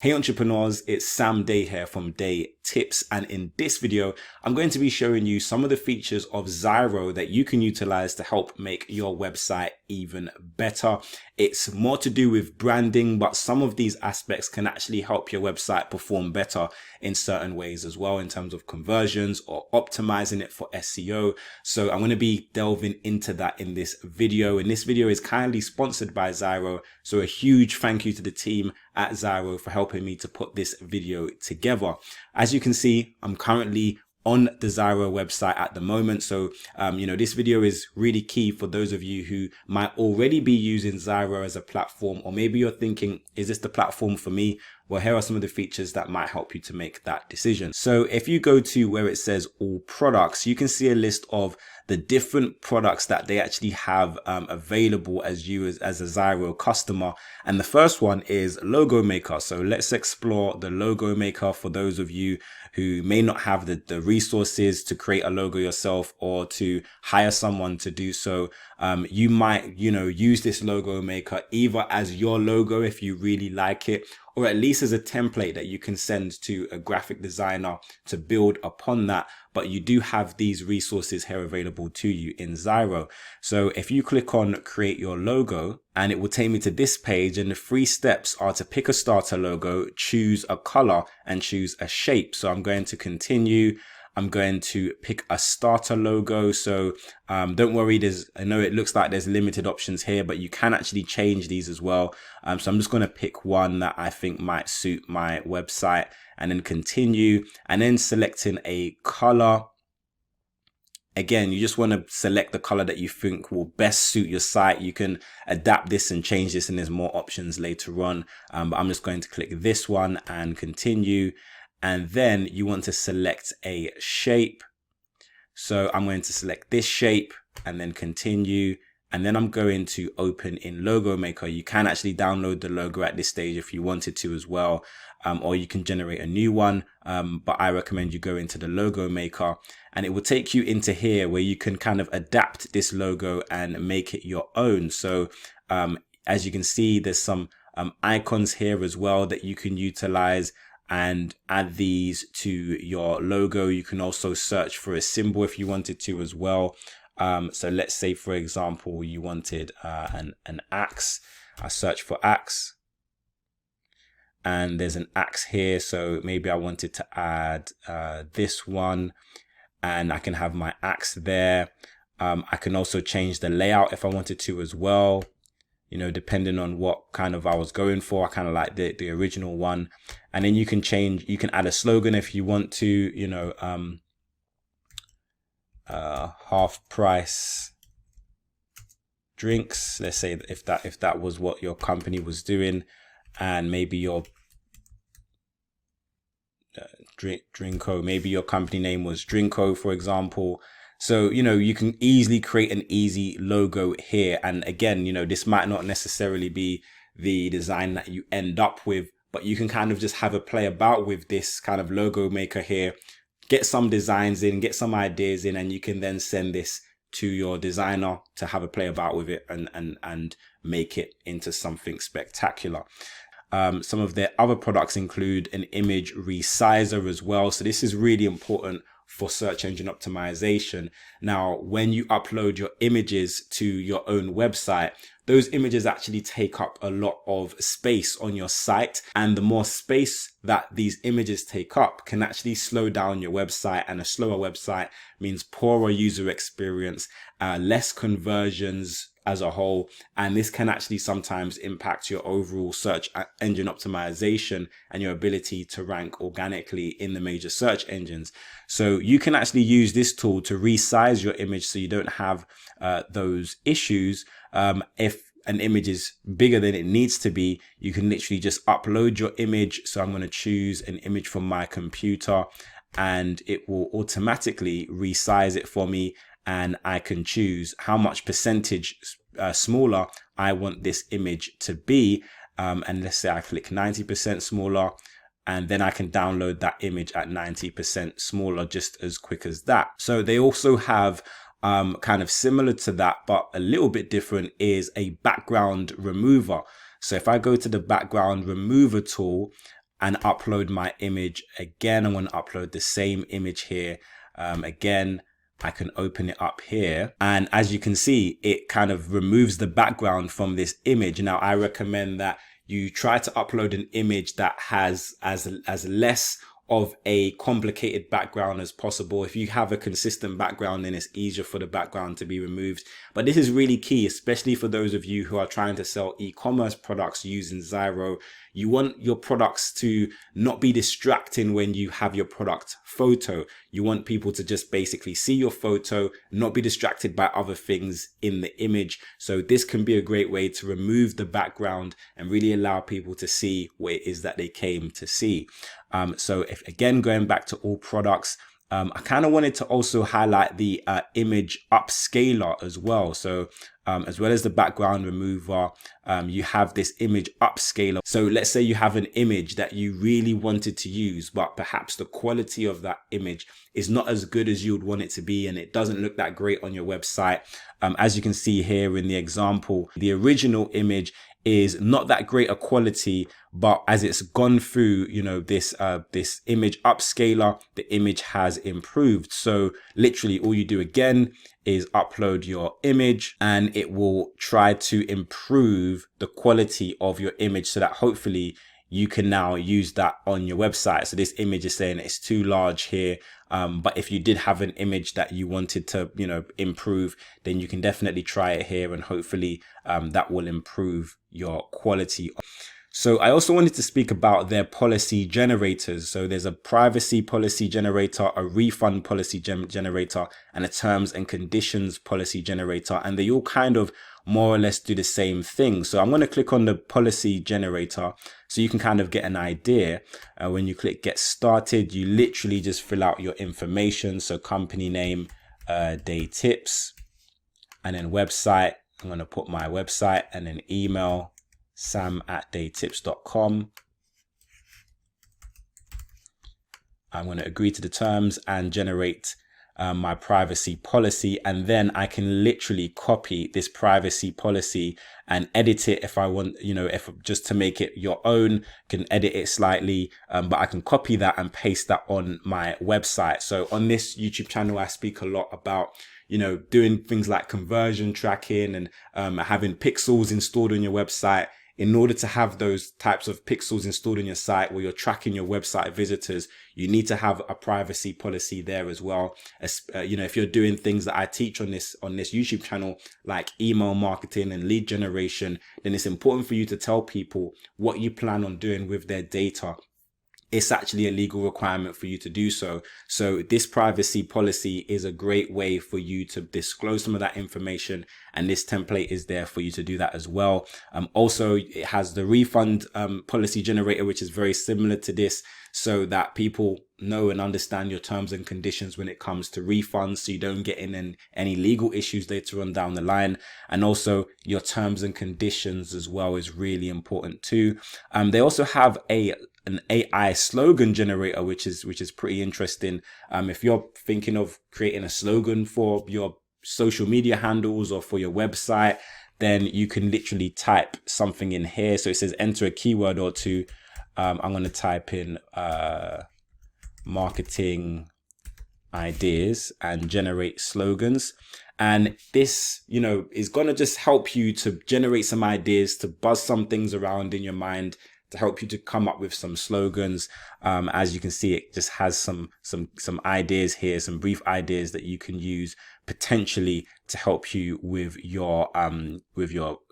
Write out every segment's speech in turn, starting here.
Hey entrepreneurs, it's Sam Day here from DeyTips, and in this video I'm going to be showing you some of the features of Zyro that you can utilize to help make your website even better. It's more to do with branding, but some of these aspects can actually help your website perform better in certain ways as well, in terms of conversions or optimizing it for SEO. So I'm going to be delving into that in this video, and this video is kindly sponsored by Zyro, so a huge thank you to the team at Zyro for helping me to put this video together. As you can see, I'm currently on the Zyro website at the moment. So, this video is really key for those of you who might already be using Zyro as a platform, or maybe you're thinking, is this the platform for me? Well, here are some of the features that might help you to make that decision. So if you go to where it says all products, you can see a list of the different products that they actually have available as you as a Zyro customer. And the first one is Logo Maker. So let's explore the Logo Maker for those of you who may not have the resources to create a logo yourself or to hire someone to do so. You might, use this Logo Maker either as your logo if you really like it, or at least as a template that you can send to a graphic designer to build upon that. But you do have these resources here available to you in Zyro. So if you click on create your logo, and it will take me to this page, and the 3 steps are to pick a starter logo, choose a color, and choose a shape. So I'm going to continue. I'm going to pick a starter logo. So don't worry, I know it looks like there's limited options here, but you can actually change these as well. So I'm just going to pick one that I think might suit my website, and then continue, and then selecting a color. Again, you just want to select the color that you think will best suit your site. You can adapt this and change this, and there's more options later on. But I'm just going to click this one and continue. And then you want to select a shape. So I'm going to select this shape and then continue. And then I'm going to open in Logo Maker. You can actually download the logo at this stage if you wanted to as well. Or you can generate a new one. But I recommend you go into the Logo Maker, and it will take you into here where you can kind of adapt this logo and make it your own. So as you can see, there's some icons here as well that you can utilize and add these to your logo. You can also search for a symbol if you wanted to as well. So let's say, for example, you wanted an axe. I search for axe, and there's an axe here. So maybe I wanted to add this one, and I can have my axe there. I can also change the layout if I wanted to as well. Depending on what kind of I was going for. I kind of like the original one. And then you can add a slogan if you want to, half price drinks. Let's say if that was what your company was doing, and maybe your Drinko, maybe your company name was Drinko, for example. So, you can easily create an easy logo here. And again, this might not necessarily be the design that you end up with, but you can kind of just have a play about with this kind of Logo Maker here, get some designs in, get some ideas in, and you can then send this to your designer to have a play about with it and make it into something spectacular. Some of their other products include an image resizer as well. So this is really important for search engine optimization. Now, when you upload your images to your own website, those images actually take up a lot of space on your site. And the more space that these images take up can actually slow down your website. And a slower website means poorer user experience, less conversions as a whole. And this can actually sometimes impact your overall search engine optimization and your ability to rank organically in the major search engines. So you can actually use this tool to resize your image so you don't have those issues. If an image is bigger than it needs to be, you can literally just upload your image. So I'm going to choose an image from my computer, and it will automatically resize it for me. And I can choose how much percentage smaller I want this image to be. And let's say I click 90% smaller, and then I can download that image at 90% smaller just as quick as that. So they also have kind of similar to that, but a little bit different, is a background remover. So if I go to the background remover tool, and upload my image again. I'm going to upload the same image here. Again, I can open it up here, and as you can see, it kind of removes the background from this image. Now, I recommend that you try to upload an image that has as less of a complicated background as possible. If you have a consistent background, then it's easier for the background to be removed. But this is really key, especially for those of you who are trying to sell e-commerce products using Zyro. You want your products to not be distracting when you have your product photo. You want people to just basically see your photo, not be distracted by other things in the image. So this can be a great way to remove the background and really allow people to see what it is that they came to see. So if again, going back to all products, I kind of wanted to also highlight the Image Upscaler as well. So as well as the background remover, you have this Image Upscaler. So let's say you have an image that you really wanted to use, but perhaps the quality of that image is not as good as you would want it to be, and it doesn't look that great on your website. As you can see here in the example, the original image is not that great a quality, but as it's gone through, you know, this Image Upscaler, the image has improved. So literally all you do again is upload your image, and it will try to improve the quality of your image so that hopefully you can now use that on your website. So this image is saying it's too large here. But if you did have an image that you wanted to, you know, improve, then you can definitely try it here, and hopefully that will improve your quality. So I also wanted to speak about their policy generators. So there's a privacy policy generator, a refund policy generator, and a terms and conditions policy generator. And they all kind of more or less do the same thing. So I'm going to click on the policy generator so you can kind of get an idea. When you click get started, you literally just fill out your information. So company name, DeyTips, and then website. I'm going to put my website, and then email, sam@deytips.com. I'm going to agree to the terms and generate my privacy policy, and then I can literally copy this privacy policy and edit it if I want, you know, if just to make it your own, can edit it slightly, but I can copy that and paste that on my website. So on this YouTube channel, I speak a lot about, you know, doing things like conversion tracking and having pixels installed on your website. In order to have those types of pixels installed on your site where you're tracking your website visitors, you need to have a privacy policy there as well. You know, if you're doing things that I teach on this YouTube channel, like email marketing and lead generation, then it's important for you to tell people what you plan on doing with their data. It's actually a legal requirement for you to do so. So this privacy policy is a great way for you to disclose some of that information, and this template is there for you to do that as well. Also, it has the refund policy generator, which is very similar to this, so that people know and understand your terms and conditions when it comes to refunds, so you don't get in any legal issues later on down the line. And also your terms and conditions as well is really important too. They also have an AI slogan generator, which is pretty interesting. If you're thinking of creating a slogan for your social media handles or for your website, then you can literally type something in here. So it says enter a keyword or two. I'm going to type in marketing ideas and generate slogans. And this, you know, is going to just help you to generate some ideas, to buzz some things around in your mind, to help you to come up with some slogans. As you can see, it just has some ideas here, some brief ideas that you can use potentially to help you with your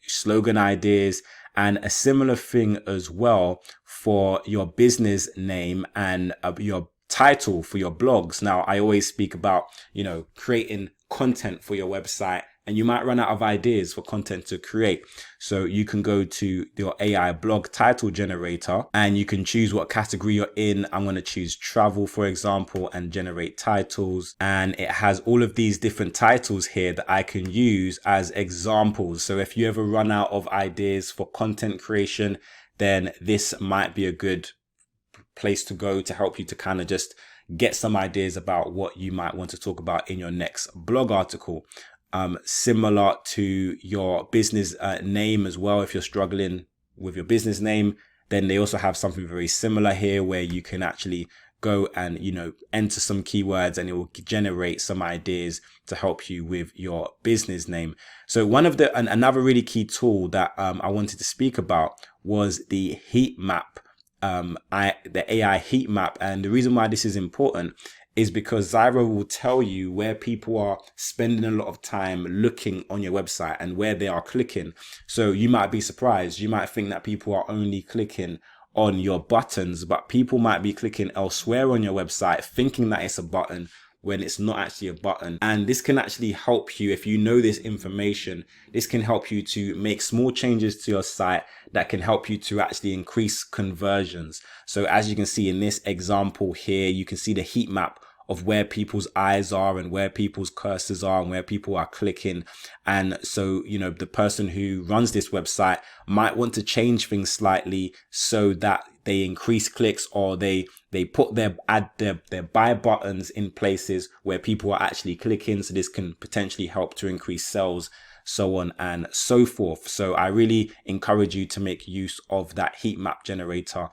slogan ideas. And a similar thing as well for your business name and your title for your blogs. Now, I always speak about, you know, creating content for your website, and you might run out of ideas for content to create. So you can go to your AI blog title generator and you can choose what category you're in. I'm going to choose travel, for example, and generate titles. And it has all of these different titles here that I can use as examples. So if you ever run out of ideas for content creation, then this might be a good place to go to help you to kind of just get some ideas about what you might want to talk about in your next blog article. Similar to your business name as well. If you're struggling with your business name, Then they also have something very similar here where you can actually go and, enter some keywords and it will generate some ideas to help you with your business name. So another really key tool that I wanted to speak about was the Heatmap, the AI Heatmap. And the reason why this is important is because Zyro will tell you where people are spending a lot of time looking on your website and where they are clicking. So you might be surprised. You might think that people are only clicking on your buttons, but people might be clicking elsewhere on your website thinking that it's a button when it's not actually a button. And this can actually help you, if you know this information, this can help you to make small changes to your site that can help you to actually increase conversions. So as you can see in this example here, you can see the heat map of where people's eyes are and where people's cursors are and where people are clicking. And so, the person who runs this website might want to change things slightly so that they increase clicks, or they put their buy buttons in places where people are actually clicking. So this can potentially help to increase sales, so on and so forth. So I really encourage you to make use of that heat map generator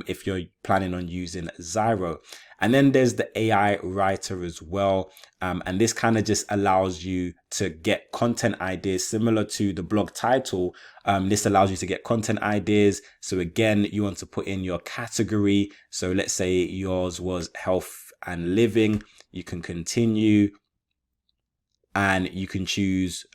if you're planning on using Zyro. And then there's the AI writer as well. And this kind of just allows you to get content ideas similar to the blog title. This allows you to get content ideas. So again, you want to put in your category. So let's say yours was health and living. You can continue. And you can choose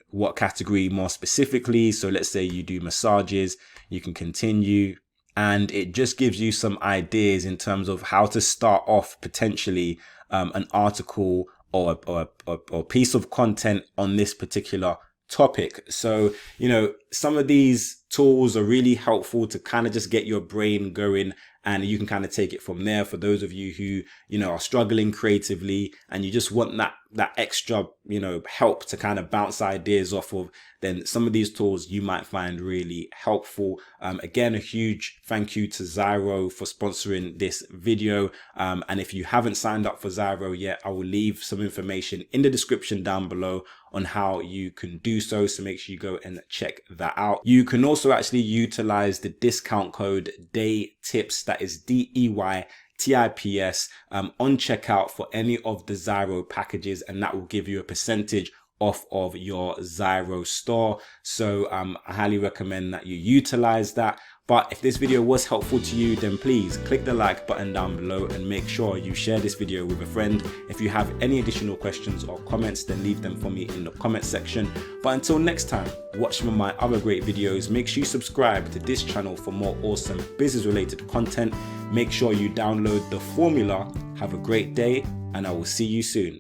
what category more specifically. So let's say you do massages, you can continue. And it just gives you some ideas in terms of how to start off potentially an article or piece of content on this particular topic. So, some of these tools are really helpful to kind of just get your brain going, and you can kind of take it from there. For those of you who, are struggling creatively and you just want that extra, help to kind of bounce ideas off of, then some of these tools you might find really helpful. Again, a huge thank you to Zyro for sponsoring this video. And if you haven't signed up for Zyro yet, I will leave some information in the description down below on how you can do so. So make sure you go and check that out. You can also actually utilize the discount code DeyTips, that is DeyTips, on checkout for any of the Zyro packages, and that will give you a percentage off of your Zyro store. So I highly recommend that you utilize that. But if this video was helpful to you, then please click the like button down below and make sure you share this video with a friend. If you have any additional questions or comments, then leave them for me in the comment section. But until next time, watch some of my other great videos. Make sure you subscribe to this channel for more awesome business related content. Make sure you download the formula. Have a great day, and I will see you soon.